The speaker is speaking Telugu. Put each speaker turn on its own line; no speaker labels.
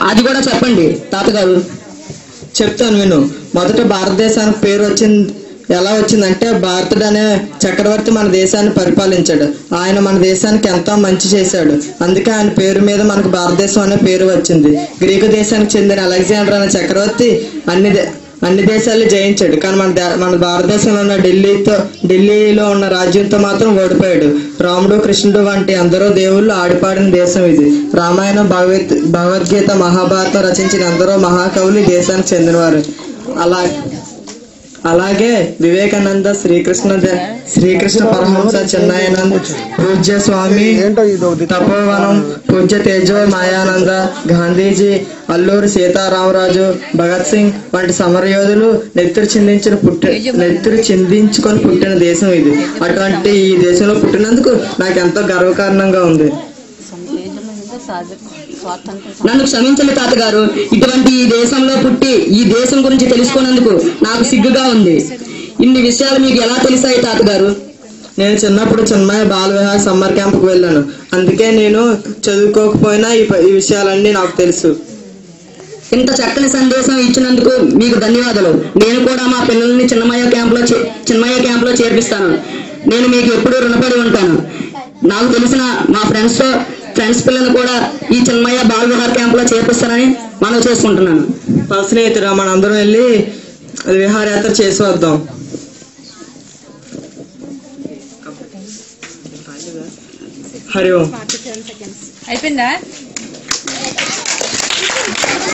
అది కూడా చెప్పండి తాతగారు.
చెప్తాను విను. మొదట భారతదేశానికి పేరు ఎలా వచ్చిందంటే, భారతుడు అనే చక్రవర్తి మన దేశాన్ని పరిపాలించాడు. ఆయన మన దేశానికి ఎంతో మంచి చేశాడు. అందుకే ఆయన పేరు మీద మనకు భారతదేశం అనే పేరు వచ్చింది. గ్రీకు దేశానికి చెందిన అలెగ్జాండర్ అనే చక్రవర్తి అన్ని దేశాలు జయించాడు. కానీ మన భారతదేశంలో ఉన్న ఢిల్లీలో ఉన్న రాజ్యంతో మాత్రం ఓడిపోయాడు. రాముడు, కృష్ణుడు వంటి అందరూ దేవుళ్ళు ఆడిపాడిన దేశం ఇది. రామాయణం, భగవద్గీత, మహాభారతం రచించిన ఎందరో మహాకవులు ఈ దేశానికి చెందినవారు. అలాగే వివేకానంద, శ్రీకృష్ణ పరమహంస, చిన్మయానంద, పూజ్య స్వామి తపోవనం, పూజ్య తేజో మాయానంద, గాంధీజీ, అల్లూరి సీతారామరాజు, భగత్ సింగ్ వంటి సమరయోధులు నెత్తురు చిందించుకొని పుట్టిన దేశం ఇది. అటువంటి ఈ దేశంలో పుట్టినందుకు నాకు ఎంతో గర్వకారణంగా ఉంది.
నన్ను క్షమించండి తాతగారు. ఇటువంటి ఈ దేశంలో పుట్టి ఈ దేశం గురించి తెలుసుకున్నందుకు నాకు సిగ్గుగా ఉంది. ఇన్ని విషయాలు మీకు ఎలా తెలిసాయి తాతగారు?
నేను చిన్నప్పుడు చిన్మయ బాల విహార్ సమ్మర్ క్యాంప్కి వెళ్ళాను. అందుకే నేను చదువుకోకపోయినా ఈ విషయాలన్నీ నాకు తెలుసు.
ఇంత చక్కని సందేశం ఇచ్చినందుకు మీకు ధన్యవాదాలు. నేను కూడా మా పిల్లల్ని చిన్మయ క్యాంప్ లో చేర్పిస్తాను. నేను మీకు ఎప్పుడూ రుణపడి ఉంటాను. నాకు తెలిసిన మా ఫ్రెండ్స్ పిల్లలను కూడా ఈ చిన్మయ బాల విహార్ క్యాంప్ లో చేర్పిస్తానని మనం చేసుకుంటున్నాను.
స్నేహితురా, మన అందరం వెళ్ళి విహారయాత్ర చేసి వద్దాం. హరి ఓం.
అయిపోయిందా?